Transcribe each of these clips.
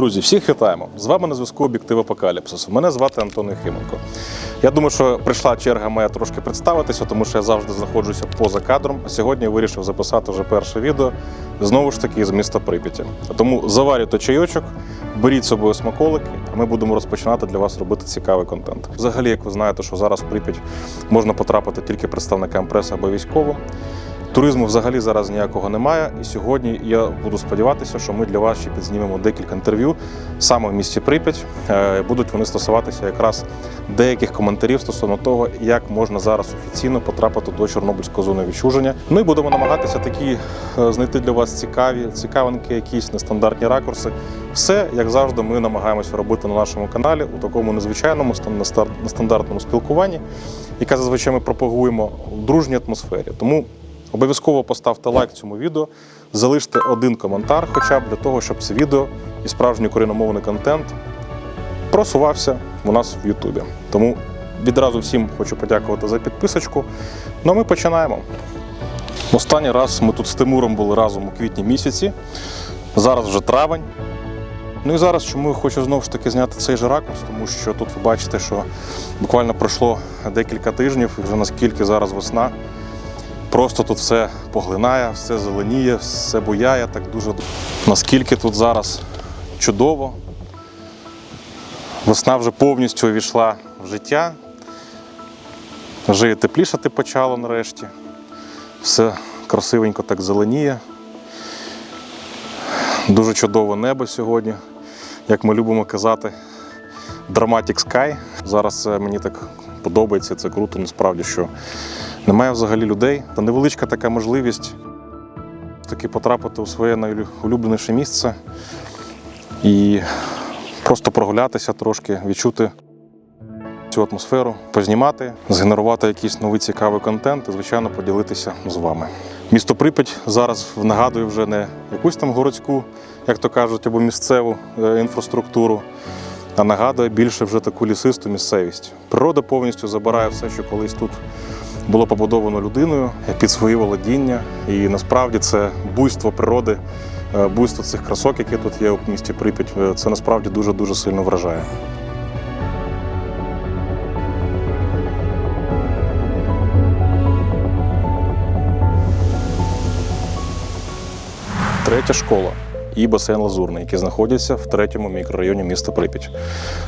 Друзі, всіх вітаємо! З вами на зв'язку «Об'єктив Апокаліпсису». Мене звати Антон Єхименко. Я думаю, що прийшла черга моя трошки представитися, тому що я завжди знаходжуся поза кадром. А сьогодні я вирішив записати вже перше відео, знову ж таки, з міста Прип'яті. Тому заварюйте чайочок, беріть з собою смаколики, а ми будемо розпочинати для вас робити цікавий контент. Взагалі, як ви знаєте, що зараз в Прип'ять можна потрапити тільки представникам преси або військовим. Туризму взагалі зараз ніякого немає, і сьогодні я буду сподіватися, що ми для вас ще підзнімемо декілька інтерв'ю саме в місті Прип'ять. Будуть вони стосуватися якраз деяких коментарів стосовно того, як можна зараз офіційно потрапити до Чорнобильської зони відчуження. Ну і будемо намагатися такі знайти для вас цікавинки, якісь нестандартні ракурси. Все, як завжди, ми намагаємося робити на нашому каналі у такому незвичайному, нестандартному спілкуванні, яке зазвичай ми пропагуємо в дружній атмосфері. Тому обов'язково поставте лайк цьому відео, залиште один коментар хоча б для того, щоб це відео і справжній україномовний контент просувався у нас в Ютубі. Тому відразу всім хочу подякувати за підписочку. Ну а ми починаємо. Останній раз ми тут з Тимуром були разом у квітні місяці, зараз вже травень. Ну і зараз чому я хочу знову ж таки зняти цей же ракурс, тому що тут ви бачите, що буквально пройшло декілька тижнів і вже наскільки зараз весна. Просто тут все поглинає, все зеленіє, все буяє, так дуже. Наскільки тут зараз чудово. Весна вже повністю увійшла в життя. Вже і теплішати почало нарешті. Все красивенько так зеленіє. Дуже чудове небо сьогодні, як ми любимо казати, Dramatic Sky. Зараз мені так подобається, це круто насправді, що немає взагалі людей. Та невеличка така можливість таки потрапити у своє найулюбленіше місце і просто прогулятися трошки, відчути цю атмосферу, познімати, згенерувати якийсь новий цікавий контент і, звичайно, поділитися з вами. Місто Прип'ять зараз нагадує вже не якусь там городську, як то кажуть, або місцеву інфраструктуру, а нагадує більше вже таку лісисту місцевість. Природа повністю забирає все, що колись тут було побудовано людиною під свої володіння. І насправді це буйство природи, буйство цих красок, які тут є у місті Прип'ять, це насправді дуже-дуже сильно вражає. Третя школа і басейн Лазурний, які знаходяться в 3-му мікрорайоні міста Прип'ять.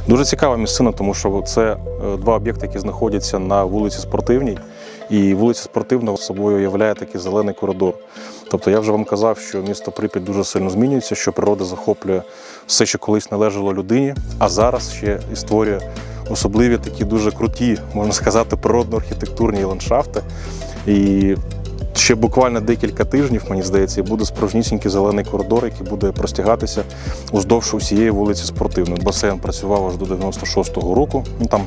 Дуже цікава місцина, тому що це два об'єкти, які знаходяться на вулиці Спортивній. І вулиця Спортивна собою являє такий зелений коридор. Тобто я вже вам казав, що місто Прип'ять дуже сильно змінюється, що природа захоплює все, що колись належало людині, а зараз ще і створює особливі такі дуже круті, можна сказати, природно-архітектурні ландшафти. І ще буквально декілька тижнів, мені здається, і буде справжнісінький зелений коридор, який буде простягатися уздовж усієї вулиці Спортивної. Басейн працював аж до 96-го року. Ну, там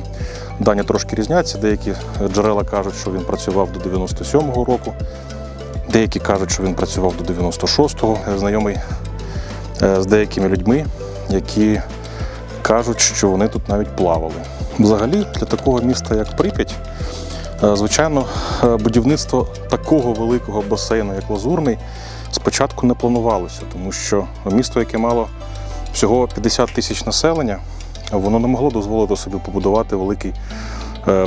дані трошки різняться. Деякі джерела кажуть, що він працював до 97-го року. Деякі кажуть, що він працював до 96-го. Я знайомий з деякими людьми, які кажуть, що вони тут навіть плавали. Взагалі, для такого міста, як Прип'ять, звичайно, будівництво такого великого басейну, як Лазурний, спочатку не планувалося, тому що місто, яке мало всього 50 тисяч населення, воно не могло дозволити собі побудувати великий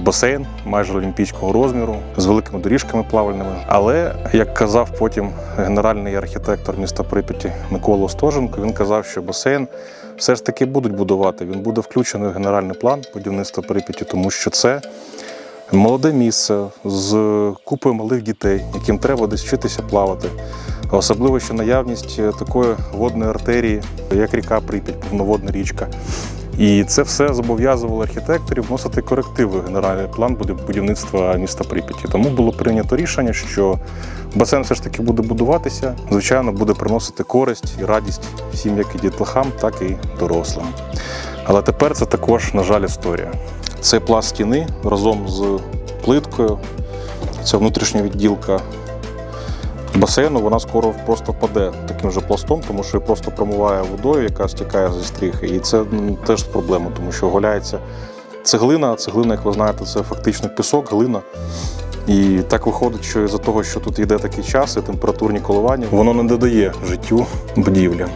басейн майже олімпійського розміру, з великими доріжками плавальними. Але, як казав потім генеральний архітектор міста Прип'яті Микола Остоженко, він казав, що басейн все ж таки будуть будувати. Він буде включений в генеральний план будівництва Прип'яті, тому що це молоде місце з купою малих дітей, яким треба десь вчитися плавати. Особливо, що наявність такої водної артерії, як ріка Прип'ять, повноводна річка. І це все зобов'язувало архітекторів вносити корективи в генеральний план будівництва міста Прип'яті. Тому було прийнято рішення, що басейн все ж таки буде будуватися, звичайно, буде приносити користь і радість всім, як і дітлахам, так і дорослим. Але тепер це також, на жаль, історія. Цей пласт стіни разом з плиткою, ця внутрішня відділка басейну, вона скоро просто впаде таким же пластом, тому що її просто промиває водою, яка стікає зі стріхи. І це теж проблема, тому що оголяється цеглина, а цеглина, як ви знаєте, це фактично пісок, глина. І так виходить, що із-за того, що тут йде такий час і температурні коливання, воно не додає життю будівлі.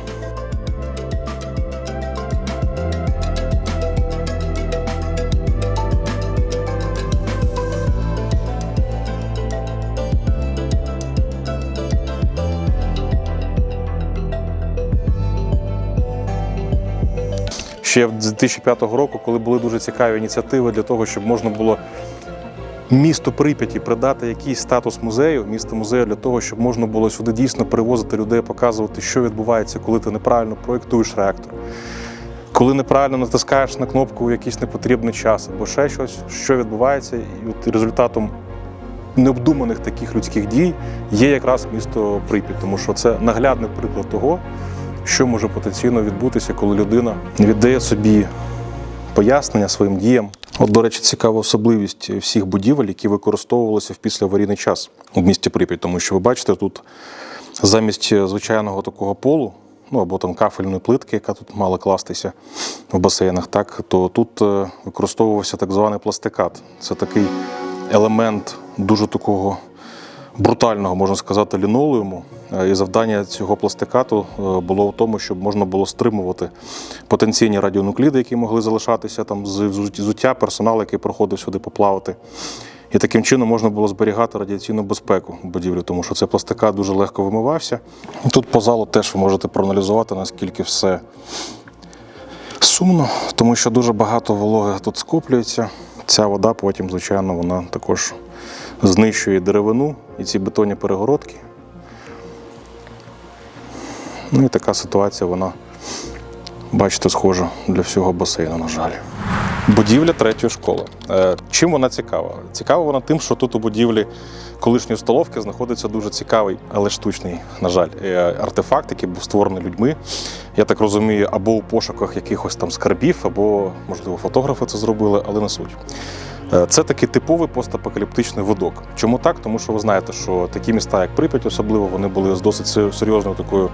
ще з 2005 року, коли були дуже цікаві ініціативи для того, щоб можна було місту Прип'яті придати якийсь статус музею, місто музею для того, щоб можна було сюди дійсно привозити людей, показувати, що відбувається, коли ти неправильно проєктуєш реактор, коли неправильно натискаєш на кнопку у якийсь непотрібний час або ще щось, що відбувається, і от результатом необдуманих таких людських дій є якраз місто Прип'ять, тому що це наглядний приклад того, що може потенційно відбутися, коли людина не віддає собі пояснення своїм діям. От, до речі, цікава особливість всіх будівель, які використовувалися в післяварійний час у місті Прип'ять, тому що ви бачите, тут замість звичайного такого полу, ну або там кафельної плитки, яка тут мала кластися в басейнах, так, то тут використовувався так званий пластикат. Це такий елемент дуже такого брутального, можна сказати, лінолеуму. І завдання цього пластикату було в тому, щоб можна було стримувати потенційні радіонукліди, які могли залишатися там з взуття, персонал, який проходив сюди поплавати. І таким чином можна було зберігати радіаційну безпеку будівлі, тому що цей пластикат дуже легко вимивався. Тут по залу теж ви можете проаналізувати, наскільки все сумно, тому що дуже багато вологи тут скоплюється. Ця вода потім, звичайно, вона також знищує деревину і ці бетонні перегородки. Ну і така ситуація, вона, бачите, схожа для всього басейну, на жаль. Будівля третьої школи. Чим вона цікава? Цікава вона тим, що тут у будівлі колишньої столовки знаходиться дуже цікавий, але штучний, на жаль, артефакт, який був створений людьми. Я так розумію, або у пошуках якихось там скарбів, або, можливо, фотографи це зробили, але не суть. Це такий типовий постапокаліптичний видок. Чому так? Тому що ви знаєте, що такі міста, як Прип'ять особливо, вони були з досить серйозною такою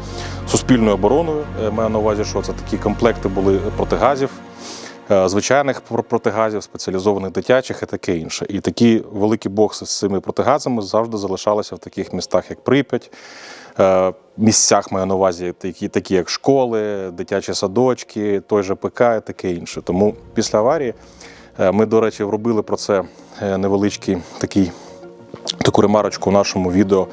суспільною обороною. Маю на увазі, що це такі комплекти були протигазів, звичайних протигазів, спеціалізованих дитячих і таке інше. І такі великі бокси з цими протигазами завжди залишалися в таких містах, як Прип'ять, місцях, маю на увазі, такі як школи, дитячі садочки, той же ПК і таке інше. Тому після аварії ми, до речі, робили про це невеличкий таку ремарочку в нашому відео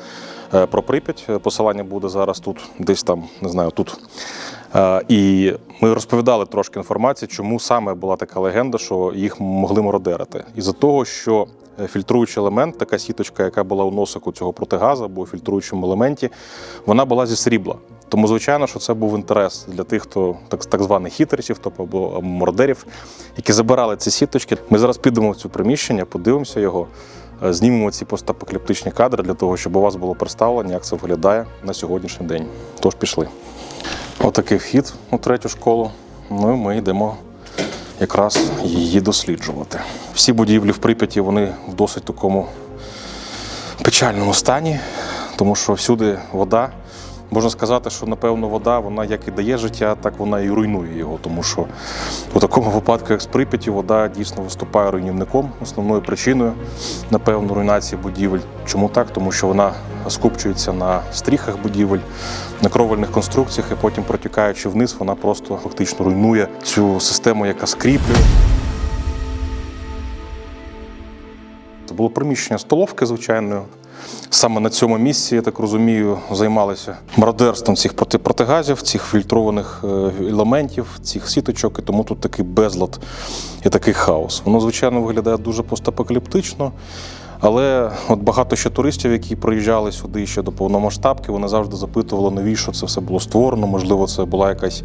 про Прип'ять. Посилання буде зараз тут, десь там, не знаю, тут. І ми розповідали трошки інформації, чому саме була така легенда, що їх могли мародерити. Із-за того, що фільтруючий елемент, така сіточка, яка була у носику цього протигазу або у фільтруючому елементі, вона була зі срібла. Тому, звичайно, що це був інтерес для тих, хто так званих хитрців, або мародерів, які забирали ці сіточки. Ми зараз підемо в це приміщення, подивимося його, знімемо ці постапокаліптичні кадри для того, щоб у вас було представлення, як це виглядає на сьогоднішній день. Тож пішли. Отакий вхід у третю школу. Ну і ми йдемо якраз її досліджувати. Всі будівлі в Прип'яті, вони в досить такому печальному стані, тому що всюди вода. Можна сказати, що, напевно, вода, вона як і дає життя, так вона і руйнує його, тому що у такому випадку, як з Прип'яті, вода дійсно виступає руйнівником, основною причиною, напевно, руйнації будівель. Чому так? Тому що вона скупчується на стріхах будівель, на кровельних конструкціях, і потім, протікаючи вниз, вона просто фактично руйнує цю систему, яка скріплює. Це було приміщення столовки звичайної. Саме на цьому місці, я так розумію, займалися мародерством цих протигазів, цих фільтрованих елементів, цих сіточок, і тому тут такий безлад і такий хаос. Воно, звичайно, виглядає дуже постапокаліптично, але от багато ще туристів, які приїжджали сюди ще до повномасштабки, вони завжди запитували, навіщо це все було створено, можливо, це була якась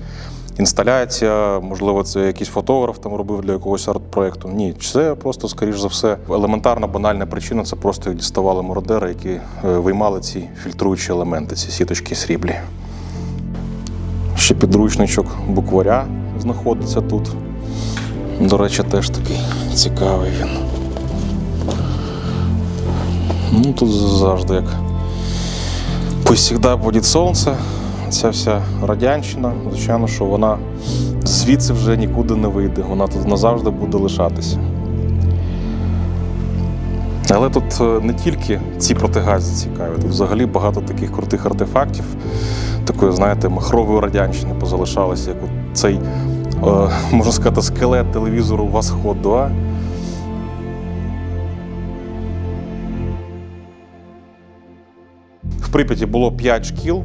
інсталяція, можливо, це якийсь фотограф там робив для якогось арт-проєкту. Ні, це просто, скоріш за все, елементарна, банальна причина, це просто їх діставали мародери, які виймали ці фільтруючі елементи, ці сіточки сріблі. Ще підручничок букваря знаходиться тут. До речі, теж такий цікавий він. Ну, тут завжди як «Пусть всегда будет солнце». Ця вся радянщина, звичайно, що вона звідси вже нікуди не вийде, вона тут назавжди буде лишатися. Але тут не тільки ці протигази цікаві, тут взагалі багато таких крутих артефактів, такої, знаєте, махрової радянщини позалишалося, як от цей, можна сказати, скелет телевізору «Восход-2». В Прип'яті було 5 шкіл.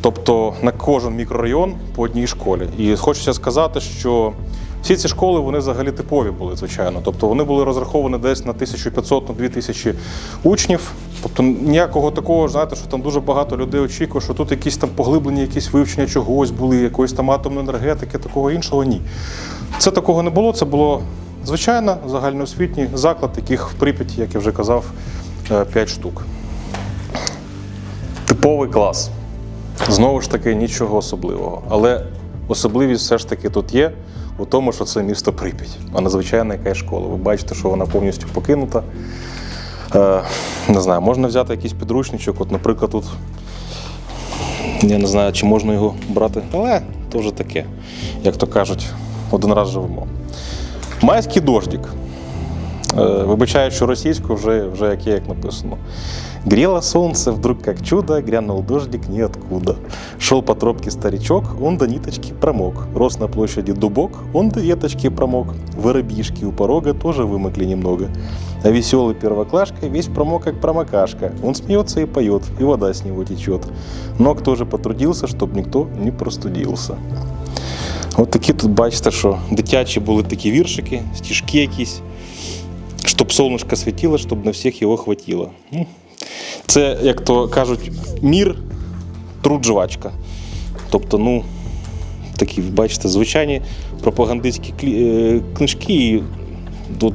Тобто на кожен мікрорайон по одній школі. І хочеться сказати, що всі ці школи, вони взагалі типові були, звичайно. Тобто вони були розраховані десь на 1500-2000 учнів. Тобто ніякого такого, знаєте, що там дуже багато людей очікує, що тут якісь там поглиблені, якісь вивчення чогось були, якоїсь там атомної енергетики, такого іншого ні. Це такого не було, це було звичайно загальноосвітній заклад, яких в Прип'яті, як я вже казав, 5 штук. Типовий клас. Знову ж таки, нічого особливого. Але особливість все ж таки тут є у тому, що це місто Прип'ять, а не звичайна якась школа. Ви бачите, що вона повністю покинута. Не знаю, можна взяти якийсь підручничок, от, наприклад, тут, я не знаю, чи можна його брати, але то вже таке, як то кажуть, один раз живемо. Майський дождик. Вибачаю, що російською вже як написано. Грело солнце, вдруг как чудо, грянул дождик ниоткуда. Шел по тропке старичок, он до ниточки промок. Рос на площади дубок, он до веточки промок. Воробьишки у порога тоже вымокли немного. А веселый первоклашка весь промок, как промокашка. Он смеется и поет, и вода с него течет. Но кто же потрудился, чтобы никто не простудился. От такі тут, бачите, що дитячі були такі віршики, стишки якісь. Щоб сонечко світило, щоб на всіх його хватило. Це, як то кажуть, мір, труд, жвачка. Тобто, такі, бачите, звичайні пропагандистські книжки. І тут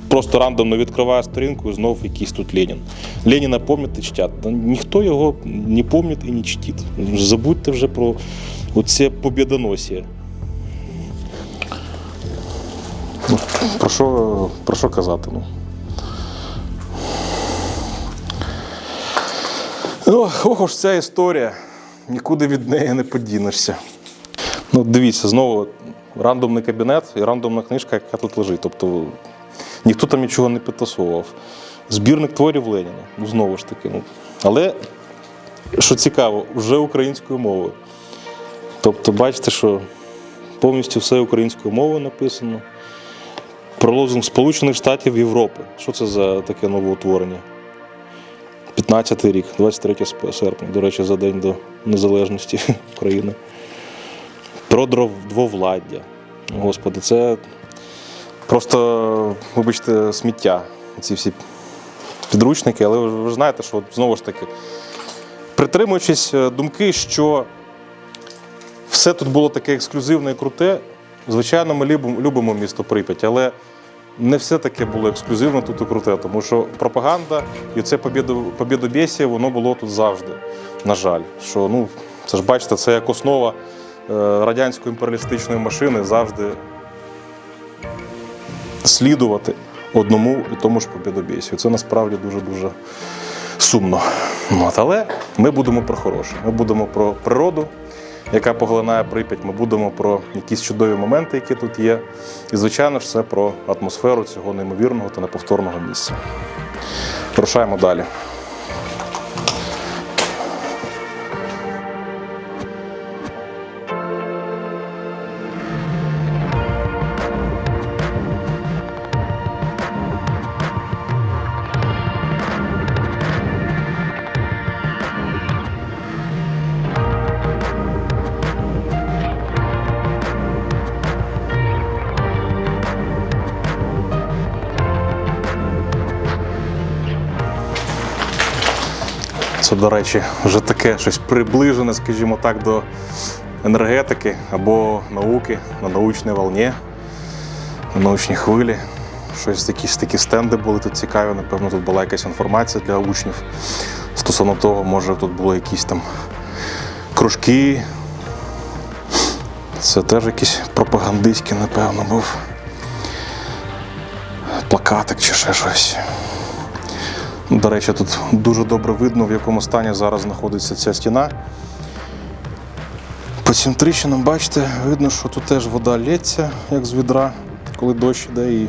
просто рандомно відкриваю сторінку і знов якийсь тут Ленін. Леніна пам'ятають, чтять. Ніхто його не пам'ятає і не чтить. Забудьте вже про оце побєдоносія. Про що казати? Ох уж ця історія, нікуди від неї не подінешся. Дивіться, знову рандомний кабінет і рандомна книжка, яка тут лежить. Тобто ніхто там нічого не підтасовував. Збірник творів Леніна, знову ж таки. Але, що цікаво, вже українською мовою. Тобто бачите, що повністю все українською мовою написано. Про лозунг Сполучених Штатів Європи. Що це за таке новоутворення? 15-й рік, 23 серпня, до речі, за день до незалежності України. Про двовладдя. Господи, це просто, вибачте, сміття. Ці всі підручники, але ви ж знаєте, що знову ж таки, притримуючись думки, що все тут було таке ексклюзивне і круте, звичайно, ми любимо місто Прип'ять, але не все таке було ексклюзивно тут і круте, тому що пропаганда і це побєдобєсія, воно було тут завжди, на жаль. Що, це ж бачите, це як основа радянської імперіалістичної машини завжди слідувати одному і тому ж побєдобєсію. Це насправді дуже-дуже сумно. Але ми будемо про хороше, ми будемо про природу, яка поглинає Прип'ять, ми будемо про якісь чудові моменти, які тут є. І, звичайно ж, це про атмосферу цього неймовірного та неповторного місця. Рушаємо далі. Це, до речі, вже таке щось приближене, скажімо так, до енергетики або науки, на научній волні, на научній хвилі. Щось, якісь такі стенди були тут цікаві, напевно, тут була якась інформація для учнів. Стосовно того, може, тут були якісь там кружки. Це теж якийсь пропагандистський, напевно, був плакатик чи ще щось. До речі, тут дуже добре видно, в якому стані зараз знаходиться ця стіна. По цим тріщинам, бачите, видно, що тут теж вода лється, як з відра, коли дощ іде. І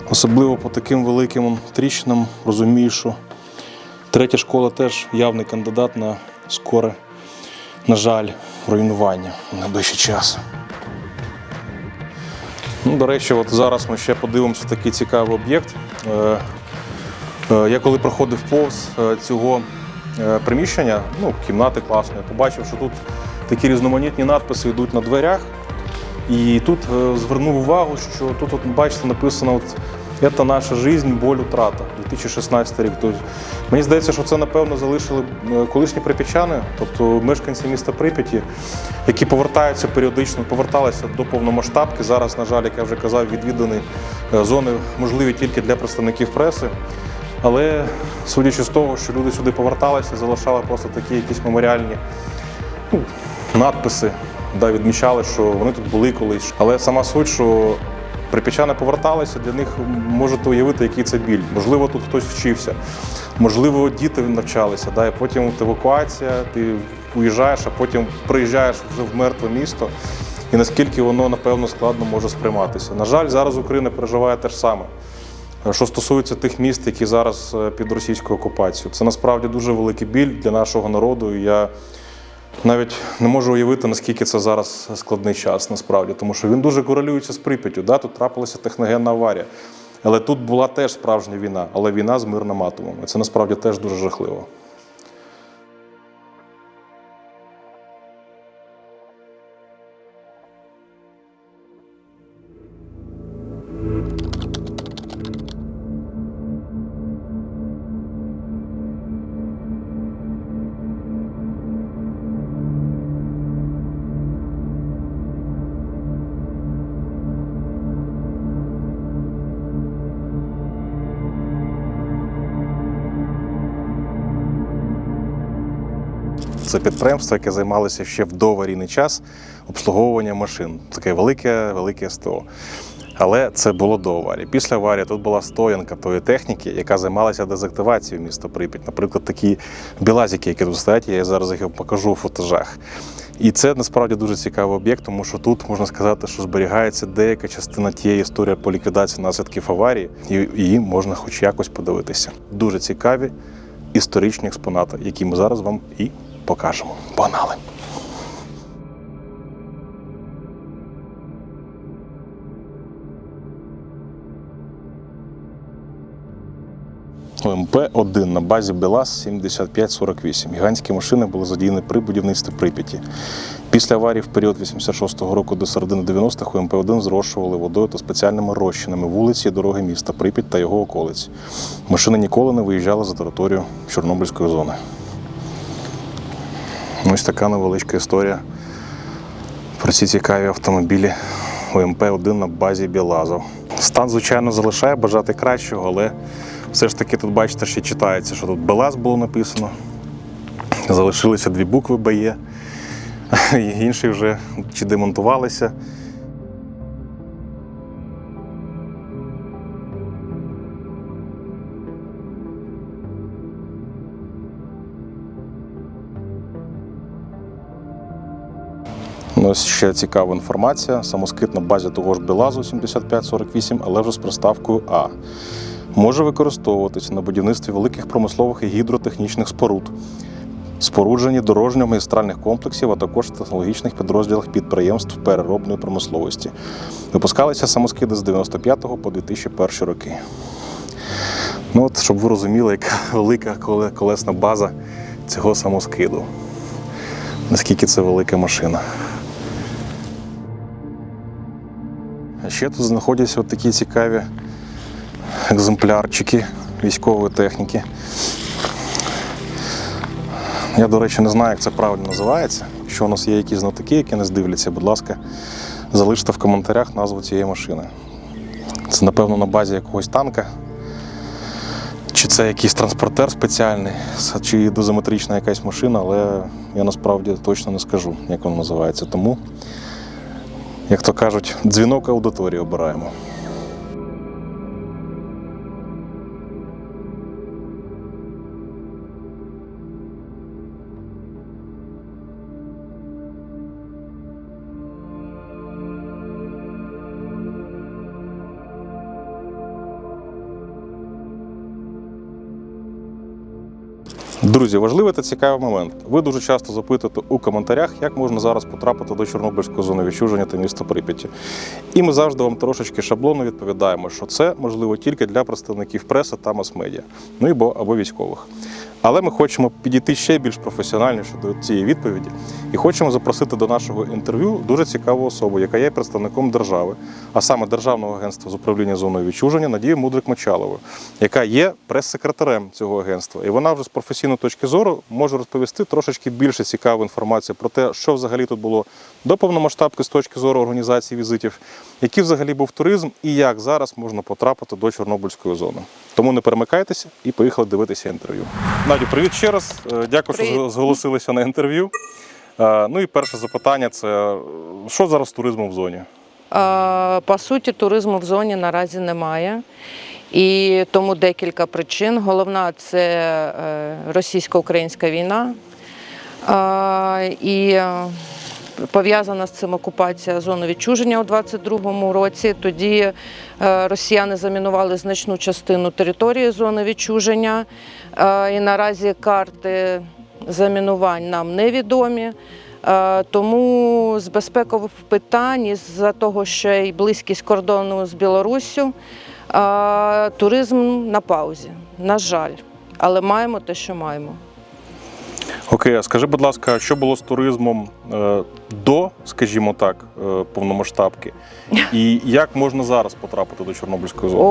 особливо по таким великим тріщинам розумію, що третя школа теж явний кандидат на скоре, на жаль, руйнування в найближчий час. До речі, от зараз ми ще подивимося такий цікавий об'єкт. Я коли проходив повз цього приміщення, кімнати класні. Побачив, що тут такі різноманітні надписи йдуть на дверях. І тут звернув увагу, що тут, бачите, написано «Це наша життя, боль, утрата», 2016 рік. Тобто, мені здається, що це, напевно, залишили колишні прип'ятчани, тобто мешканці міста Прип'яті, які поверталися до повномасштабки. Зараз, на жаль, як я вже казав, відвідані зони можливі тільки для представників преси. Але, судячи з того, що люди сюди поверталися, залишали просто такі якісь меморіальні надписи, відмічали, що вони тут були колись. Але сама суть, що прип'ятчани поверталися, для них можете уявити, який це біль. Можливо, тут хтось вчився, можливо, діти навчалися, і потім евакуація, ти уїжджаєш, а потім приїжджаєш вже в мертве місто, і наскільки воно, напевно, складно може сприйматися. На жаль, зараз Україна переживає те ж саме. Що стосується тих міст, які зараз під російською окупацією, це насправді дуже великий біль для нашого народу. І я навіть не можу уявити, наскільки це зараз складний час, насправді, тому що він дуже корелюється з Прип'яттю. Тут трапилася техногенна аварія. Але тут була теж справжня війна, але війна з мирним атомом. І це насправді теж дуже жахливо. Це підприємство, яке займалося ще в доаварійний час обслуговуванням машин. Таке велике СТО. Але це було до аварії. Після аварії тут була стоянка тої техніки, яка займалася дезактивацією міста Прип'ять. Наприклад, такі білазики, які тут стоять, я зараз їх покажу у футажах. І це насправді дуже цікавий об'єкт, тому що тут, можна сказати, що зберігається деяка частина тієї історії по ліквідації наслідків аварії, і її можна хоч якось подивитися. Дуже цікаві історичні експонати, які ми зараз вам і покажемо. Погнали! ОМП-1 на базі БелАЗ-7548. Гігантські машини були задіяні при будівництві Прип'яті. Після аварії в період 86-го року до середини 90-х ОМП-1 зрошували водою та спеціальними розчинами вулиці і дороги міста Прип'ять та його околиць. Машини ніколи не виїжджали за територію Чорнобильської зони. Ось така невеличка історія про ці цікаві автомобілі ОМП-1 на базі БелАЗу. Стан, звичайно, залишає бажати кращого, але все ж таки тут, бачите, ще читається, що тут БелАЗ було написано. Залишилися 2 букви БЕ, інші вже чи демонтувалися. Ось ще цікава інформація. Самоскид на базі того ж БелАЗу 7548, але вже з приставкою А. Може використовуватися на будівництві великих промислових і гідротехнічних споруд, спорудженні дорожньо-магістральних комплексів, а також технологічних підрозділах підприємств переробної промисловості. Випускалися самоскиди з 95 по 2001 роки. Щоб ви розуміли, яка велика колесна база цього самоскиду. Наскільки це велика машина. А ще тут знаходяться такі цікаві екземплярчики військової техніки. Я, до речі, не знаю, як це правильно називається. Якщо у нас є якісь знатоки, які нас дивляться, будь ласка, залиште в коментарях назву цієї машини. Це, напевно, на базі якогось танка, чи це якийсь транспортер спеціальний, чи дозиметрична якась машина, але я насправді точно не скажу, як вона називається. Тому, як то кажуть, дзвінок аудиторії обираємо. Друзі, важливий та цікавий момент. Ви дуже часто запитуєте у коментарях, як можна зараз потрапити до Чорнобильської зони відчуження та міста Прип'яті. І ми завжди вам трошечки шаблонно відповідаємо, що це можливо тільки для представників преси та мас-медіа, або військових. Але ми хочемо підійти ще більш професіональніше до цієї відповіді і хочемо запросити до нашого інтерв'ю дуже цікаву особу, яка є представником держави, а саме Державного агентства з управління зоною відчуження Надію Мудрик-Мочалову, яка є прес-секретарем цього агентства. І вона вже з професійної точки зору може розповісти трошечки більше цікавої інформації про те, що взагалі тут було до повномасштабки з точки зору організації візитів, який взагалі був туризм і як зараз можна потрапити до Чорнобильської зони. Тому не перемикайтеся і поїхали дивитися інтерв'ю. Надю, привіт ще раз. Дякую, що зголосилися на інтерв'ю. Ну і перше запитання – це що зараз з туризмом в зоні? По суті, туризму в зоні наразі немає. І тому декілька причин. Головна – це російсько-українська війна. І пов'язана з цим окупація зони відчуження у 2022 році. Тоді росіяни замінували значну частину території зони відчуження. І наразі карти замінувань нам невідомі. Тому з безпекових питань, із-за того, що й близькість кордону з Білоруссю, туризм на паузі, на жаль. Але маємо те, що маємо. Окей, а скажи, будь ласка, що було з туризмом до, скажімо так, повномасштабки? І як можна зараз потрапити до Чорнобильської зони?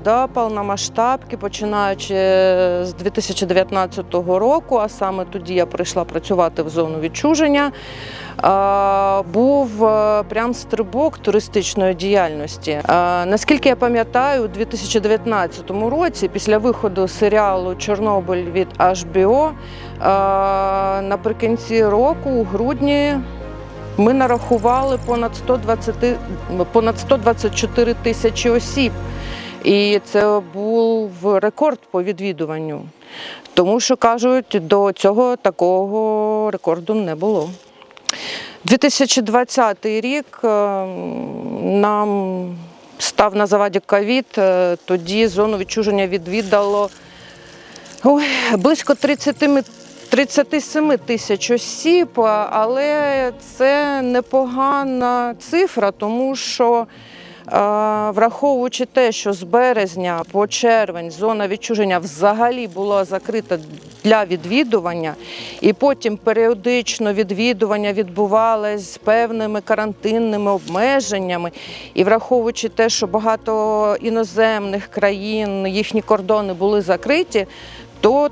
До повномасштабки, починаючи з 2019 року, а саме тоді я прийшла працювати в зону відчуження, був прям стрибок туристичної діяльності. Наскільки я пам'ятаю, у 2019 році, після виходу серіалу «Чорнобиль» від HBO, наприкінці року, у грудні, ми нарахували понад 124 тисячі осіб. І це був рекорд по відвідуванню. Тому що, кажуть, до цього такого рекорду не було. 2020 рік нам став на заваді ковід, тоді зону відчуження відвідало близько 37 тисяч осіб, але це непогана цифра, тому що враховуючи те, що з березня по червень зона відчуження взагалі була закрита для відвідування, і потім періодично відвідування відбувалось з певними карантинними обмеженнями, і враховуючи те, що багато іноземних країн, їхні кордони були закриті, то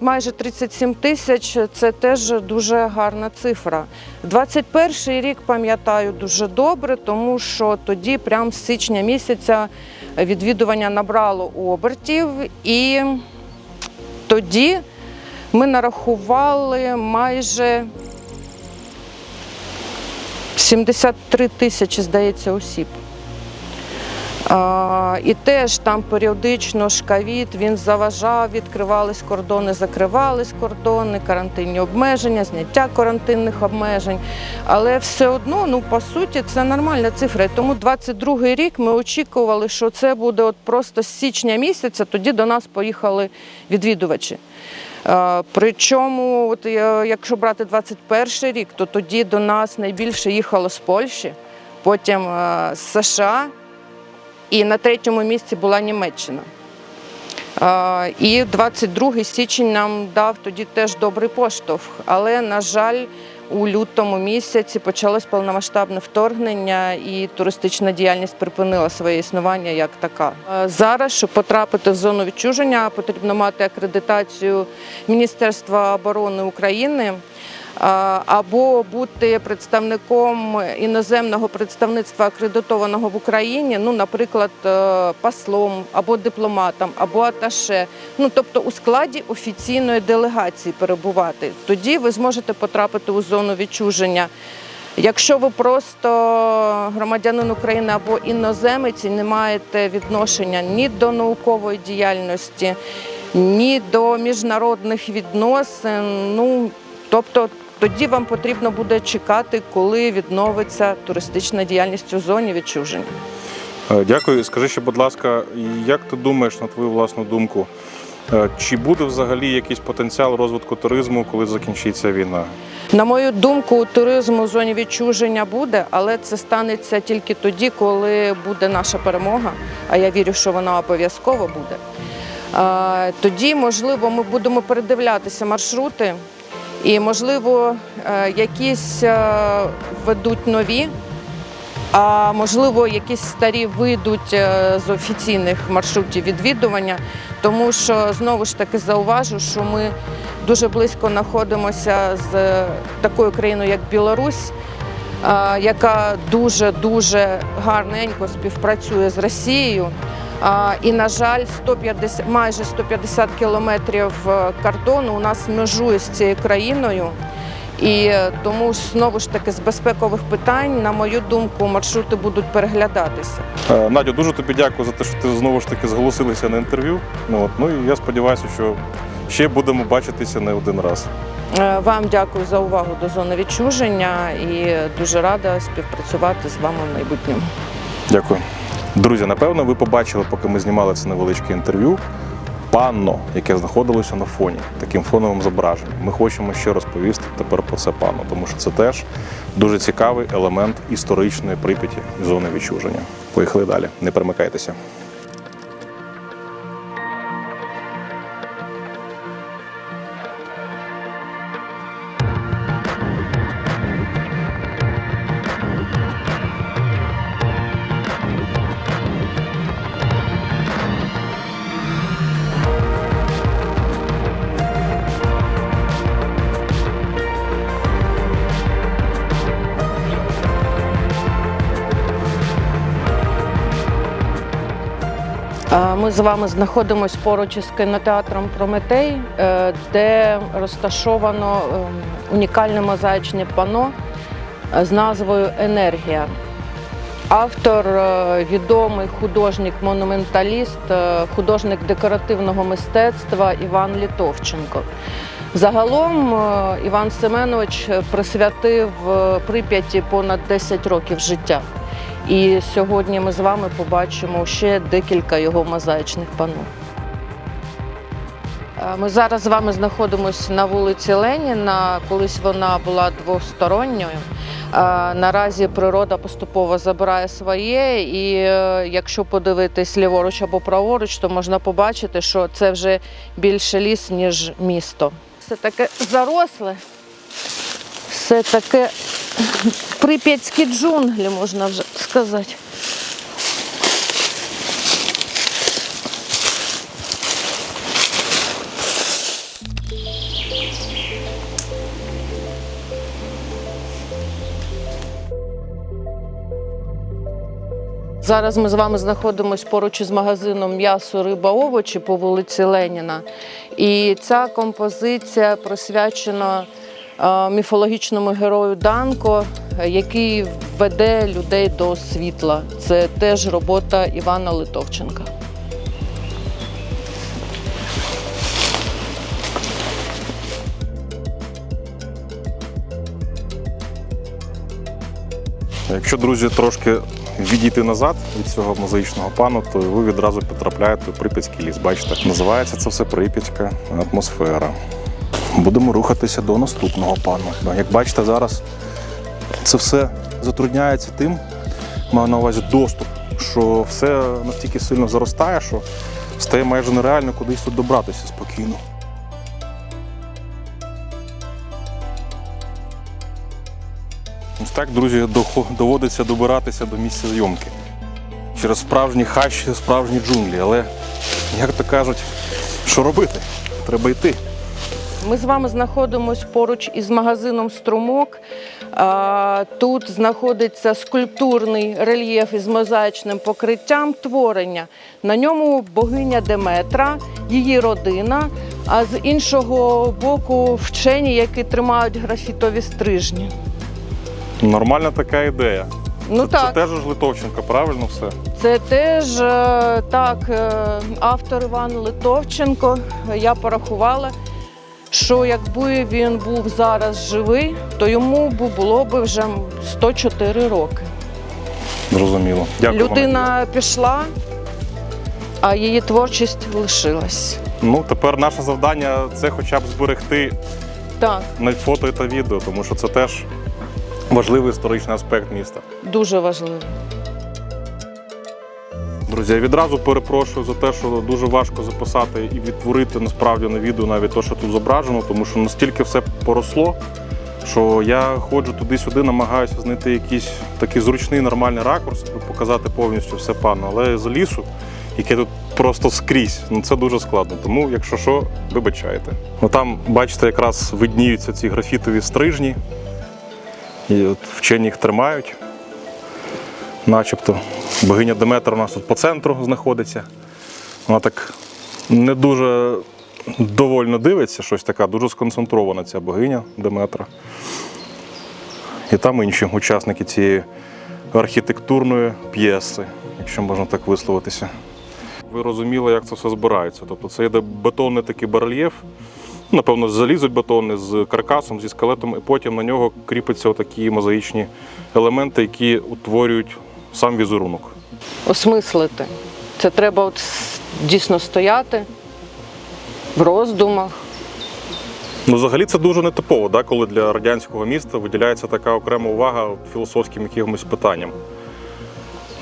майже 37 тисяч – це теж дуже гарна цифра. 21-й рік пам'ятаю дуже добре, тому що тоді прямо з січня місяця відвідування набрало обертів, і тоді ми нарахували майже 73 тисячі, здається, осіб. І теж там періодично ж ковід, він заважав, відкривались кордони, закривались кордони, карантинні обмеження, зняття карантинних обмежень. Але все одно, по суті, це нормальна цифра. І тому 22-й рік ми очікували, що це буде от просто з січня місяця, тоді до нас поїхали відвідувачі. Причому, от, якщо брати 21-й рік, то тоді до нас найбільше їхало з Польщі, потім з США, і на третьому місці була Німеччина. І 22 січень нам дав тоді теж добрий поштовх. Але, на жаль, у лютому місяці почалось повномасштабне вторгнення і туристична діяльність припинила своє існування як така. Зараз, щоб потрапити в зону відчуження, потрібно мати акредитацію Міністерства оборони України, або бути представником іноземного представництва акредитованого в Україні, наприклад, послом, або дипломатом, або аташе, тобто у складі офіційної делегації перебувати. Тоді ви зможете потрапити у зону відчуження. Якщо ви просто громадянин України або іноземець і не маєте відношення ні до наукової діяльності, ні до міжнародних відносин, тобто тоді вам потрібно буде чекати, коли відновиться туристична діяльність у зоні відчуження. Дякую. Скажи ще, будь ласка, як ти думаєш, на твою власну думку, чи буде взагалі якийсь потенціал розвитку туризму, коли закінчиться війна? На мою думку, туризм у зоні відчуження буде, але це станеться тільки тоді, коли буде наша перемога, а я вірю, що вона обов'язково буде. Тоді, можливо, ми будемо передивлятися маршрути і, можливо, якісь ведуть нові, а можливо, якісь старі вийдуть з офіційних маршрутів відвідування, тому що, знову ж таки, зауважу, що ми дуже близько знаходимося з такою країною, як Білорусь, яка дуже-дуже гарненько співпрацює з Росією. І, на жаль, майже 150 кілометрів кордону у нас межує з цією країною. І тому, знову ж таки, з безпекових питань, на мою думку, маршрути будуть переглядатися. Надю, дуже тобі дякую за те, що ти знову ж таки зголосилася на інтерв'ю. Ну і я сподіваюся, що ще будемо бачитися не один раз. Вам дякую за увагу до зони відчуження і дуже рада співпрацювати з вами в майбутньому. Дякую. Друзі, напевно, ви побачили, поки ми знімали це невеличке інтерв'ю, панно, яке знаходилося на фоні, таким фоновим зображенням. Ми хочемо ще розповісти тепер про це панно, тому що це теж дуже цікавий елемент історичної Прип'яті зони відчуження. Поїхали далі, не перемикайтеся. Ми з вами знаходимося поруч із кінотеатром «Прометей», де розташовано унікальне мозаїчне панно з назвою «Енергія». Автор – відомий художник-монументаліст, художник декоративного мистецтва Іван Литовченко. Загалом Іван Семенович присвятив Прип'яті понад 10 років життя. І сьогодні ми з вами побачимо ще декілька його мозаїчних панно. Ми зараз з вами знаходимося на вулиці Леніна. Колись вона була двосторонньою. Наразі природа поступово забирає своє, і якщо подивитись ліворуч або праворуч, то можна побачити, що це вже більше ліс, ніж місто. Все таке заросле, все таке прип'ятські джунглі, можна вже сказати. Зараз ми з вами знаходимося поруч із магазином «М'ясо, риба, овочі» по вулиці Леніна. І ця композиція присвячена міфологічному герою Данко, який веде людей до світла. Це теж робота Івана Литовченка. Якщо, друзі, трошки відійти назад від цього мозаїчного пану, то ви відразу потрапляєте в Прип'ятський ліс. Бачите, називається це все Прип'ятська атмосфера. Будемо рухатися до наступного пану. Як бачите, зараз це все затрудняється тим, маю на увазі доступ, що все настільки сильно заростає, що стає майже нереально кудись тут добратися спокійно. Ось так, друзі, доводиться добиратися до місця зйомки. Через справжні хащі, справжні джунглі. Але, як то кажуть, що робити? Треба йти. Ми з вами знаходимося поруч із магазином «Струмок». Тут знаходиться скульптурний рельєф із мозаїчним покриттям творення. На ньому богиня Деметра, її родина, а з іншого боку вчені, які тримають графітові стрижні. Нормальна така ідея. Ну, це теж ж Литовченко, правильно все? Це теж, так, автор Іван Литовченко. Я порахувала, що якби він був зараз живий, то йому було б вже 104 роки. Зрозуміло. Дякую. Людина пішла, а її творчість лишилась. Ну, тепер наше завдання – це хоча б зберегти Так. на фото та відео, тому що це теж важливий історичний аспект міста. Дуже важливо. Друзі, я відразу перепрошую за те, що дуже важко записати і відтворити насправді на відео навіть те, що тут зображено, тому що настільки все поросло, що я ходжу туди-сюди, намагаюся знайти якийсь такий зручний нормальний ракурс, щоб показати повністю все панно. Але з лісу, яке тут просто скрізь, це дуже складно. Тому, якщо що, вибачайте. Там, бачите, якраз видніються ці графітові стрижні. І от вчені їх тримають. Начебто богиня Деметра у нас тут по центру знаходиться. Вона так не дуже довольно дивиться, щось така, дуже сконцентрована ця богиня Деметра. І там інші учасники цієї архітектурної п'єси, якщо можна так висловитися. Ви розуміли, як це все збирається. Тобто це йде бетонний такий барельєф, напевно, залізуть бетонний з каркасом, зі скелетом, і потім на нього кріпляться отакі мозаїчні елементи, які утворюють сам візерунок. Осмислити. Це треба дійсно стояти в роздумах. Взагалі це дуже нетипово, коли для радянського міста виділяється така окрема увага філософським якимось питанням.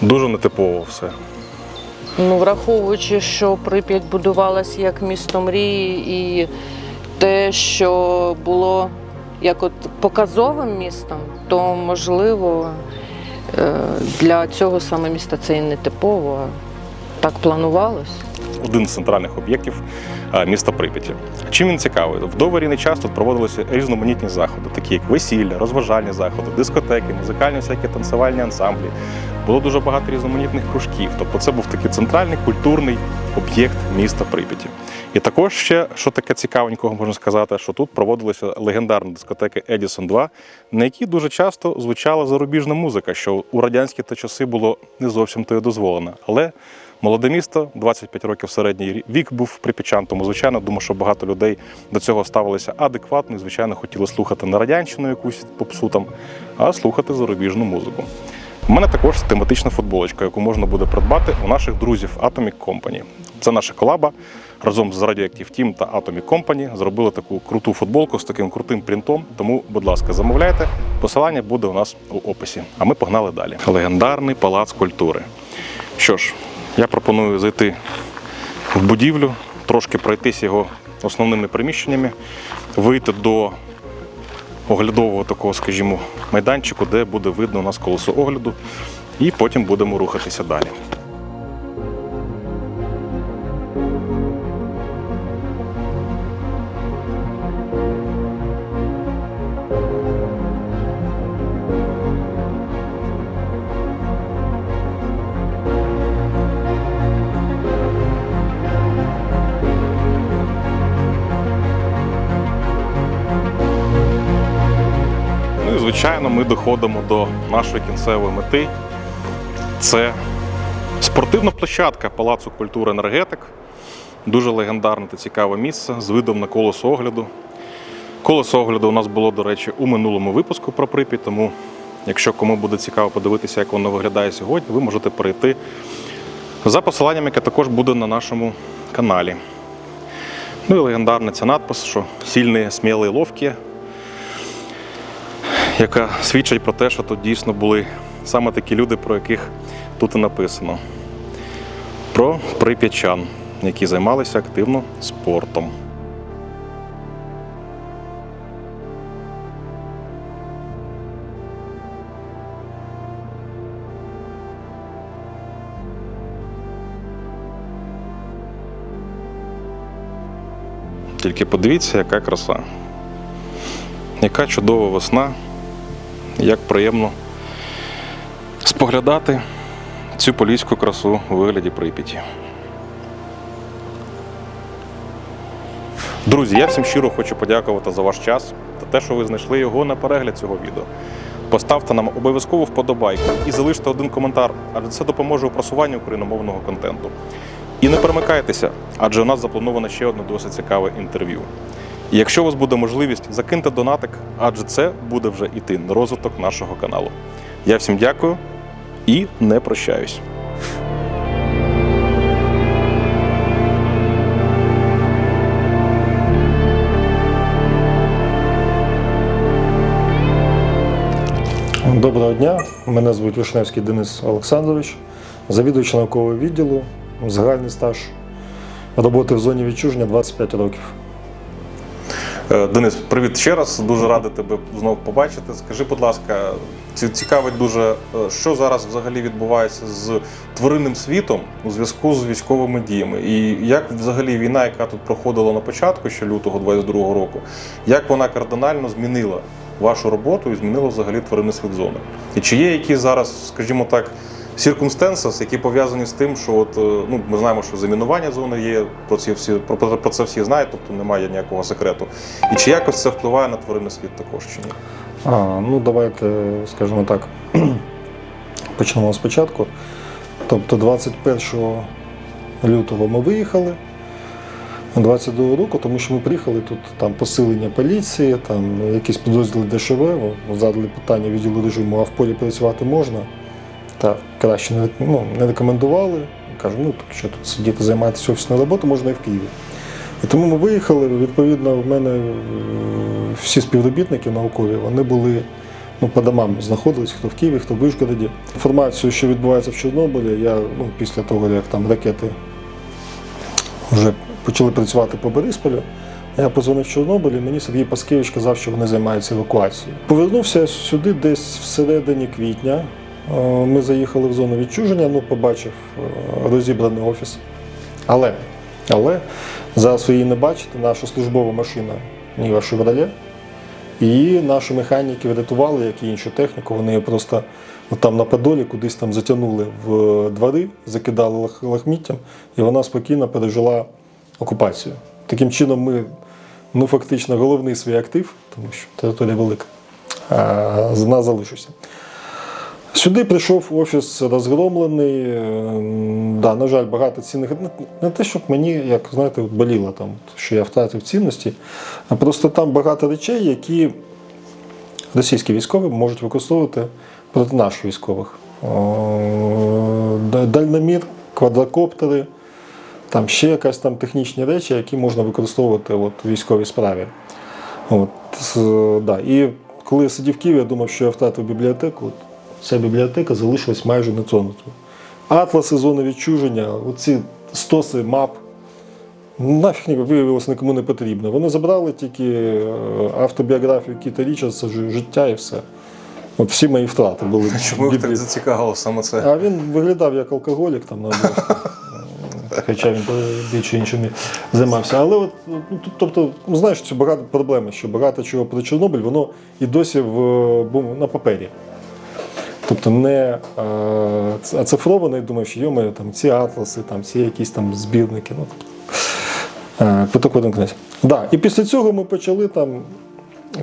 Дуже нетипово все. Враховуючи, що Прип'ять будувалася як місто мрії, і те, що було як показовим містом, то, можливо, для цього саме міста це і не типово, а так планувалось. Один з центральних об'єктів міста Прип'яті. Чим він цікавий? В доаварійний час тут проводилися різноманітні заходи, такі як весілля, розважальні заходи, дискотеки, музикальні всякі танцювальні ансамблі. Було дуже багато різноманітних кружків. Тобто це був такий центральний культурний об'єкт міста Прип'яті. І також ще, що таке цікавенького, можна сказати, що тут проводилися легендарні дискотеки Едісон 2, на які дуже часто звучала зарубіжна музика, що у радянські часи було не зовсім то й дозволено. Але молоде місто, 25 років середній вік був прип'ятчан, тому, звичайно, думаю, що багато людей до цього ставилися адекватно і, звичайно, хотіли слухати не радянщину якусь попсу там, а слухати зарубіжну музику. У мене також тематична футболочка, яку можна буде придбати у наших друзів Atomic Company. Це наша колаба. Разом з Radioactive Team та Atomic Company зробили таку круту футболку з таким крутим принтом. Тому, будь ласка, замовляйте. Посилання буде у нас у описі. А ми погнали далі. Легендарний палац культури. Що ж, я пропоную зайти в будівлю, трошки пройтись його основними приміщеннями, вийти до оглядового такого, скажімо, майданчику, де буде видно у нас колесо огляду, і потім будемо рухатися далі. Звичайно, ми доходимо до нашої кінцевої мети. Це спортивна площадка Палацу культури «Енергетик». Дуже легендарне та цікаве місце з видом на колесо огляду. Колесо огляду у нас було, до речі, у минулому випуску про Прип'ять, тому якщо кому буде цікаво подивитися, як воно виглядає сьогодні, ви можете перейти за посиланням, яке також буде на нашому каналі. Ну і легендарний ця надпис, що «Сильні, смілі, ловкі», яка свідчить про те, що тут дійсно були саме такі люди, про яких тут і написано. Про прип'ятчан, які займалися активно спортом. Тільки подивіться, яка краса. Яка чудова весна. Як приємно споглядати цю поліську красу у вигляді Прип'яті. Друзі, я всім щиро хочу подякувати за ваш час та те, що ви знайшли його на перегляд цього відео. Поставте нам обов'язково вподобайку і залиште один коментар, адже це допоможе у просуванні україномовного контенту. І не перемикайтеся, адже у нас заплановано ще одне досить цікаве інтерв'ю. І якщо у вас буде можливість, закиньте донатик, адже це буде вже йти на розвиток нашого каналу. Я всім дякую і не прощаюсь. Доброго дня, мене звуть Вишневський Денис Олександрович. завідувач наукового відділу, загальний стаж роботи в зоні відчуження 25 років. Денис, привіт ще раз. Дуже радий тебе знову побачити. Скажи, будь ласка, цікавить дуже, що зараз взагалі відбувається з тваринним світом у зв'язку з військовими діями? І як взагалі війна, яка тут проходила на початку ще лютого 22-го року, як вона кардинально змінила вашу роботу і змінила взагалі тваринний світ зони? І чи є якісь зараз, скажімо так, circumstances, які пов'язані з тим, що от, ну, ми знаємо, що замінування зони є, про це всі знають, тобто немає ніякого секрету. І чи якось це впливає на тваринний світ також, чи ні? Ну давайте, скажімо так, почнемо спочатку. Тобто 21 лютого ми виїхали, 22 року, тому що ми приїхали, тут там посилення поліції, там якісь підрозділи ДШВ, задали питання відділу режиму, а в полі працювати можна. Так, краще не рекомендували. Кажу, так що тут сидіти, займатися офісною роботою, можна і в Києві. І тому ми виїхали, відповідно, в мене всі співробітники наукові, вони були, по домам знаходились, хто в Києві, хто в Вишгороді. Інформацію, що відбувається в Чорнобилі, я після того, як там ракети вже почали працювати по Борисполю, я позвонив в Чорнобиль, і мені Сергій Паскевич казав, що вони займаються евакуацією. Повернувся сюди десь всередині квітня. Ми заїхали в зону відчуження, побачив розібраний офіс. Але зараз ви її не бачите, наша службова машина Ніва Шевроле, і наші механіки врятували, як і іншу техніку, вони її просто там на Подолі кудись там затягнули в двори, закидали лахміттям, і вона спокійно пережила окупацію. Таким чином ми фактично головний свій актив, тому що територія велика, з нас залишився. Сюди прийшов офіс розгромлений, на жаль, багато цінних, не те, щоб мені, як знаєте, боліло там, що я втратив цінності, а просто там багато речей, які російські військові можуть використовувати проти наших військових. Дальномір, квадрокоптери, там ще якась там технічні речі, які можна використовувати в військовій справі. І коли я сидів в Києві, я думав, що я втратив бібліотеку. Ця бібліотека залишилась майже нетронутою. Атласи зони відчуження, оці стоси мап, нафіг виявилося нікому не потрібно. Вони забрали тільки автобіографію Кіта Річардса, життя і все. Всі мої втрати були. Чому їх так зацікавило саме це? А він виглядав як алкоголік там на обложці. Хоча він більше іншим займався. Але тобто, знаєш, це багато проблем, що багато чого про Чорнобиль, воно і досі на папері. Тобто не оцифровано, і думаю, що йомо, там ці атласи, там ці якісь там збірники. І після цього ми почали там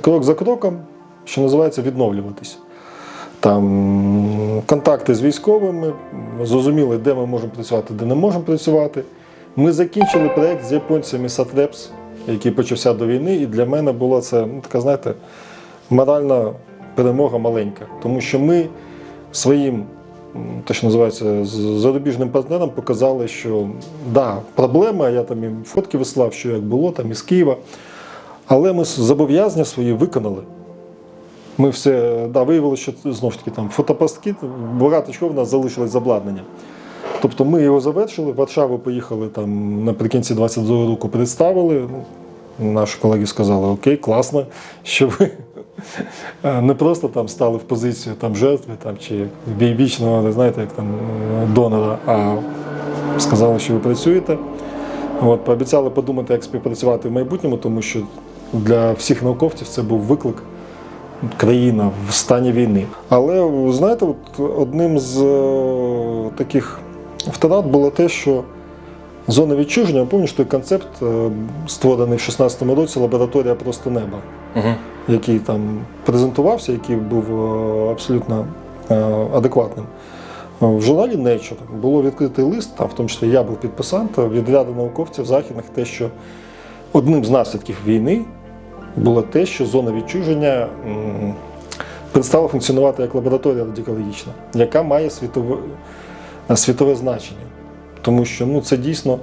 крок за кроком, що називається, відновлюватись. Там контакти з військовими, зрозуміли, де ми можемо працювати, де не можемо працювати. Ми закінчили проєкт з японцями SATREPS, який почався до війни, і для мене була це така, знаєте, моральна перемога маленька. Тому що ми своїм, те, що називається, зарубіжним партнерам показали, що проблема, я там їм фотки вислав, що як було, там із Києва, але ми зобов'язання свої виконали. Ми все, виявилося, що знову ж таки там фотопастки, багато чого в нас залишилось з обладнання. Тобто ми його завершили, в Варшаву поїхали там наприкінці 22-го року, представили. Наші колеги сказали, окей, класно, що ви не просто там стали в позицію там жертви там, чи вічного, знаєте, як там донора, а сказали, що ви працюєте. Пообіцяли подумати, як співпрацювати в майбутньому, тому що для всіх науковців це був виклик. Країна в стані війни. Але, знаєте, одним з таких втрат було те, що зона відчуження, я пам'ятаю, що той концепт, створений в 16-му році, лабораторія просто неба, який там презентувався, який був абсолютно адекватним. В журналі Nature було відкритий лист, там, в тому числі я був підписант, від ряду науковців західних, те, що одним з наслідків війни було те, що зона відчуження перестала функціонувати як лабораторія радіологічна, яка має світове значення. Тому що це дійсно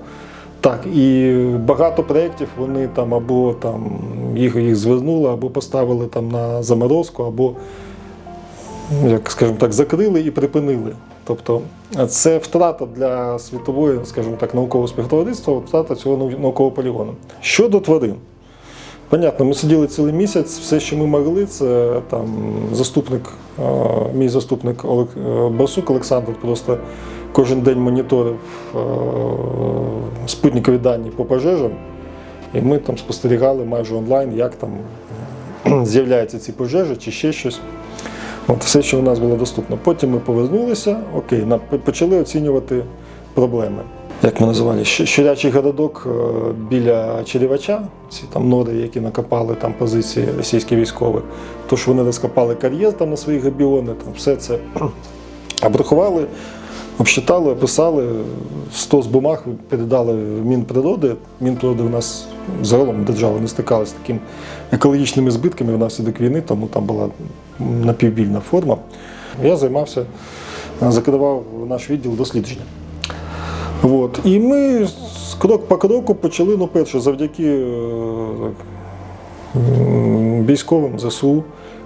так. І багато проєктів вони там або там їх звернули, або поставили там на заморозку, або, як скажімо так, закрили і припинили. Тобто це втрата для світової, скажімо так, наукового співтовариства, втрата цього наукового полігону. Щодо тварин. Понятно, ми сиділи цілий місяць, все, що ми могли, це там мій заступник Барсук Олександр просто кожен день моніторив спутникові дані по пожежам, і ми там спостерігали майже онлайн, як там з'являються ці пожежі чи ще щось. От все, що у нас було доступно. Потім ми повернулися, почали оцінювати проблеми. Як ми називали, щурячий городок біля Черевача, ці там нори, які накопали там позиції російські військові, то що вони розкопали кар'єр там на свої габіони, там все це обрахували, обсчитали, описали, 100 з бумаг передали в Мінприроди. Мінприроди у нас загалом держава не стикалася з такими екологічними збитками внаслідок війни, тому там була напіввільна форма. Я займався, закривав наш відділ дослідження. От. І ми крок по кроку почали, перше, завдяки військовим ЗСУ,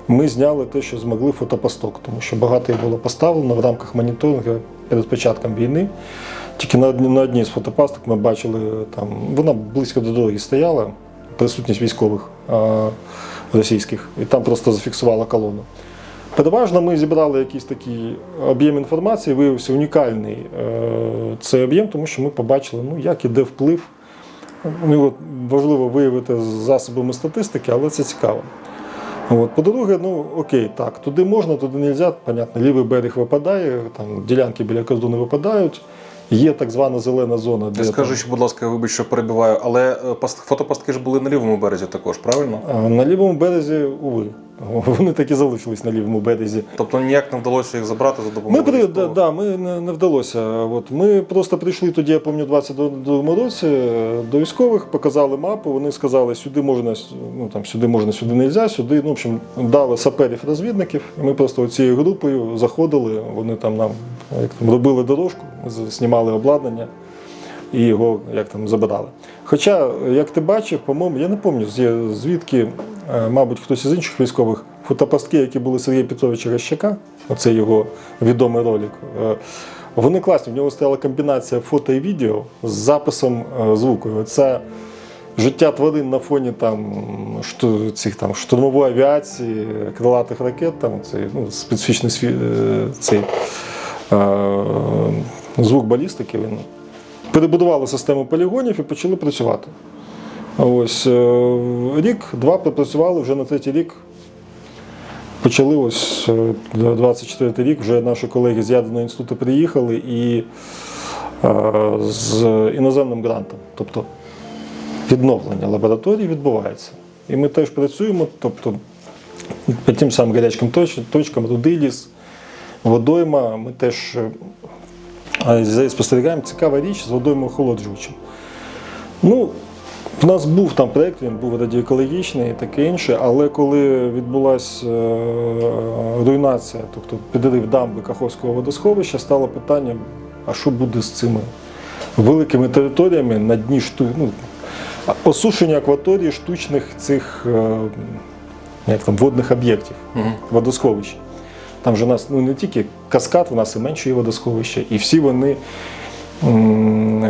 ми зняли те, що змогли, фотопосток, тому що багато їх було поставлено в рамках моніторингу перед початком війни. Тільки на одній з фотопасток ми бачили, там, вона близько до дороги стояла, присутність військових російських, і там просто зафіксувала колону. Переважно ми зібрали якийсь такий об'єм інформації, виявився унікальний цей об'єм, тому що ми побачили, як іде вплив. Його важливо виявити з засобами статистики, але це цікаво. По-друге, так, туди можна, туди не можна, понятно, лівий берег випадає, там ділянки біля кордону випадають. Є так звана зелена зона. Де скажи, будь ласка, вибач, що перебиваю, але фотопастки ж були на лівому березі також, правильно? На лівому березі, уви. Вони так і залишились на лівому березі. Тобто ніяк не вдалося їх забрати за допомогою військових? Ми не вдалося. Ми просто прийшли тоді, я пам'ятаю, у 22-му році до військових, показали мапу, вони сказали, сюди можна, сюди не можна, сюди, в общем, дали саперів-розвідників, і ми просто цією групою заходили, вони там нам робили дорожку, знімали обладнання і його забирали. Хоча, як ти бачив, по-моєму, я не пам'ятаю, звідки, мабуть, хтось із інших військових, фотопастки, які були Сергія Петровича Гащака, оце його відомий ролик, вони класні, в нього стояла комбінація фото і відео з записом звуку. Це життя тварин на фоні цих штурмової авіації, крилатих ракет, специфічний цей звук балістики. Перебудували систему полігонів і почали працювати. Рік-два попрацювали, вже на 3-й рік почали, 24-й рік, вже наші колеги з ядерного інституту приїхали і з іноземним грантом. Тобто відновлення лабораторій відбувається. І ми теж працюємо, тобто по тим самим гарячим точкам, Рудий ліс, водойма, ми теж спостерігаємо, цікава річ з водоймою охолоджувачем. У нас був там проєкт, він був радіоекологічний і таке інше, але коли відбулася руйнація, тобто підрив дамби Каховського водосховища, стало питання, а що буде з цими великими територіями на дні осушення акваторії штучних цих водних об'єктів, водосховищ. Там же у нас не тільки каскад, у нас і менше є водосховища, і всі вони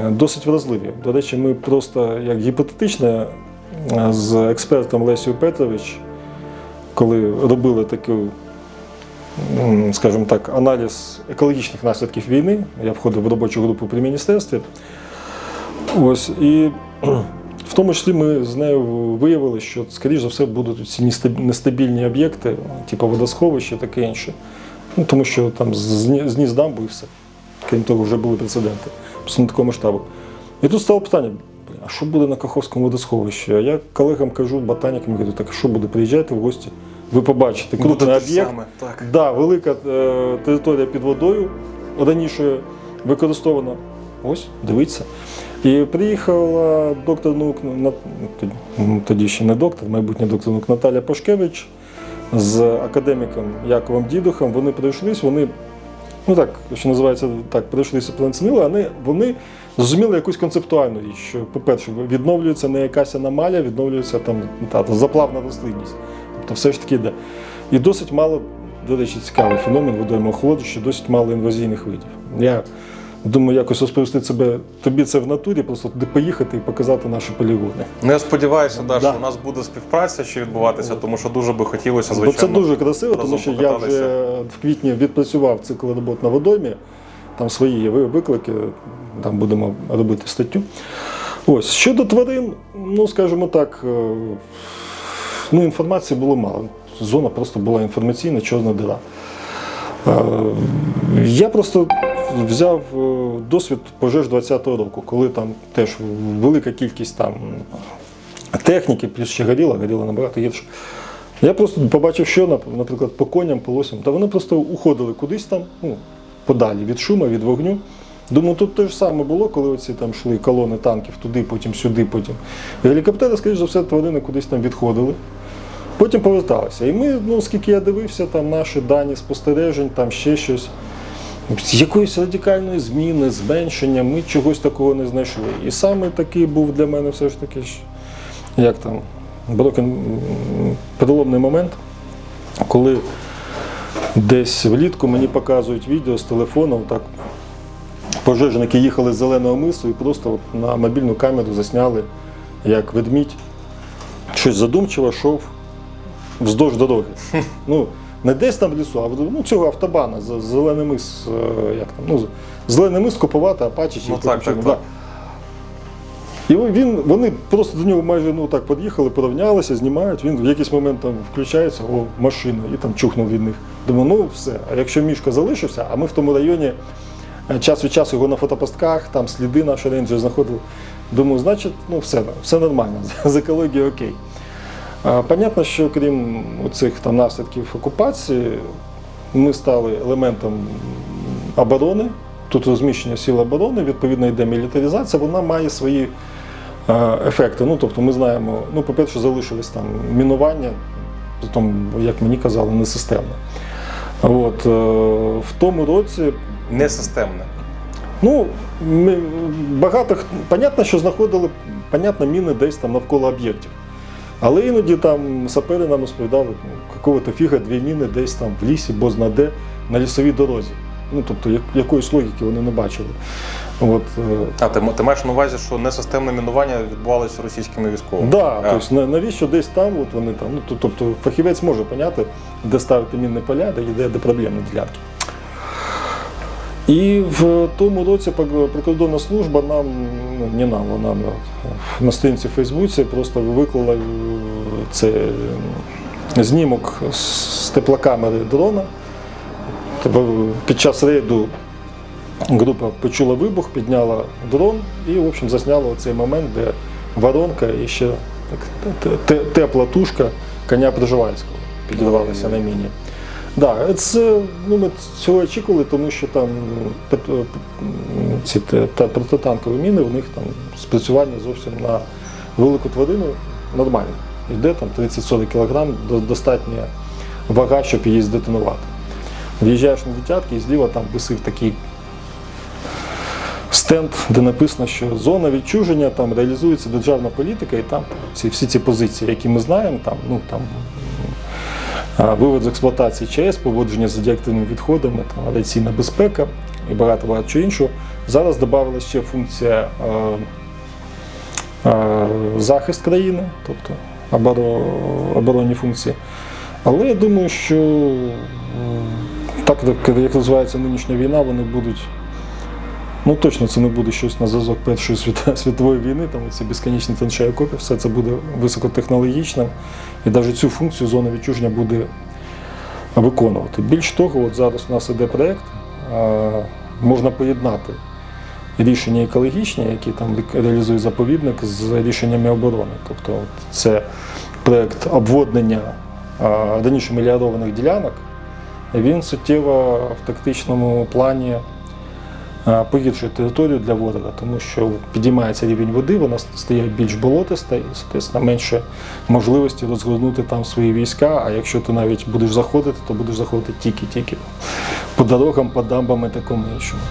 досить вразливі. До речі, ми просто, як гіпотетично, з експертом Лесією Петрович, коли робили такий, скажімо так, аналіз екологічних наслідків війни, я входив в робочу групу при міністерстві, і в тому числі ми з нею виявили, що, скоріш за все, будуть ці нестабільні об'єкти, типу водосховища і таке інше. Тому що там зніс дамбу і все. Крім того, вже були прецеденти. Просто на такому масштабу. І тут стало питання, а що буде на Каховському водосховищі? А я колегам кажу, ботанікам, говорю, так що буде, приїжджайте в гості, ви побачите крупний об'єкт. Да, велика територія під водою, раніше використована. Ось, дивіться. І приїхала доктор наук, тоді ще не доктор, майбутній доктор наук Наталя Пашкевич з академіком Яковом Дідухом. Вони прийшлись, що називається, прийшлися, планцінили, але вони зрозуміли якусь концептуальну річ, що, по-перше, відновлюється не якась аномалія, відновлюється заплавна рослинність. Тобто все ж таки йде. І досить мало до речі, цікавий феномен водоймоохолодження, досить мало інвазійних видів. Я думаю, якось розповісти тобі це в натурі, просто туди поїхати і показати наші полігони. Ну, я сподіваюся, Да. що у нас буде співпраця ще відбуватися, тому що дуже би хотілося, звичайно. Бо це дуже красиво, тому разом що я покататися. вже в квітні відпрацював цикл робот на водоймі, там свої є виклики, там будемо робити статтю. Ось, щодо тварин, ну, скажімо так, інформації було мало. Зона просто була інформаційна, чорна дира. Я просто взяв досвід пожеж 20-го року, коли там теж велика кількість там техніки, плюс ще горіло набагато гірше. Я просто побачив, що, наприклад, по коням, по лосям, та вони просто уходили кудись там, подалі від шуму, від вогню. Думаю, тут те ж саме було, коли оці там йшли колони танків туди, потім сюди, потім. Гелікоптери, скоріш за все, тварини кудись там відходили. Потім поверталися. І ми, скільки я дивився, там наші дані спостережень, там ще щось. Якоїсь радикальної зміни, зменшення, ми чогось такого не знайшли. І саме такий був для мене все ж таки, як там, переломний момент, коли десь влітку мені показують відео з телефону, так, пожежники їхали з Зеленого мису і просто на мобільну камеру засняли, як ведмідь щось задумчиво йшов вздовж дороги. Не десь там в лісу, а цього автобана, Зелений мис, Зелений мис купувати, Апачі чи так. І вони просто до нього майже так під'їхали, порівнялися, знімають, він в якийсь момент там включається, машина, і там чухнув від них. Думаю, все. А якщо Мішка залишився, а ми в тому районі час від часу його на фотопостках, там сліди наші рейнджери знаходили, думаю, значить, все нормально, з екологією окей. Понятно, що крім цих наслідків окупації, ми стали елементом оборони, тут розміщення сил оборони, відповідно йде мілітаризація, вона має свої ефекти. Тобто ми знаємо, по-перше, залишились там мінування, потім, як мені казали, несистемне. В тому році... Несистемне. Понятно, що знаходили, міни десь там навколо об'єктів. Але іноді там сапери нам розповідали, какого-то фіга дві міни десь там в лісі, бозна-де, на лісовій дорозі. Тобто якоїсь логіки вони не бачили. Ти маєш на увазі, що несистемне мінування відбувалося російськими військовими? Так, тобто навіщо десь там, вони там, тобто фахівець може поняти, де ставити мінні поля, де проблемні ділянки. І в тому році прикордонна служба вона на сторінці в Фейсбуці просто виклала знімок з теплокамери дрона. Під час рейду група почула вибух, підняла дрон і, в общем, засняла цей момент, де воронка і ще тепла тушка коня Пржевальського підірвалася на міні. Ми цього очікували, тому що там ці протитанкові міни, у них там спрацювання зовсім на велику тварину нормально. Йде там 30-40 кг, достатня вага, щоб її здетонувати. В'їжджаєш на Дитятки і зліва там висив такий стенд, де написано, що зона відчуження, там реалізується державна політика, і там всі ці позиції, які ми знаємо, вивод з експлуатації ЧАЕС, поводження з радіоактивними відходами, авіаційна безпека і багато чого іншого. Зараз додавала ще функція захист країни, тобто оборонні функції. Але я думаю, що так, як називається нинішня війна, вони будуть, точно це не буде щось на зразок Першої світової війни, там ці безконечні траншеї окопів, все це буде високотехнологічним, і навіть цю функцію зона відчуження буде виконувати. Більш того, зараз у нас іде проєкт, можна поєднати рішення екологічні, які там реалізує заповідник, з рішеннями оборони. Тобто це проєкт обводнення раніше меліорованих ділянок, він суттєво в тактичному плані погіршує територію для ворога, тому що підіймається рівень води, вона стає більш болотиста і, соответственно, менше можливості розгорнути там свої війська, а якщо ти навіть будеш заходити, то будеш заходити тільки по дорогам, по дамбам і такому іншому.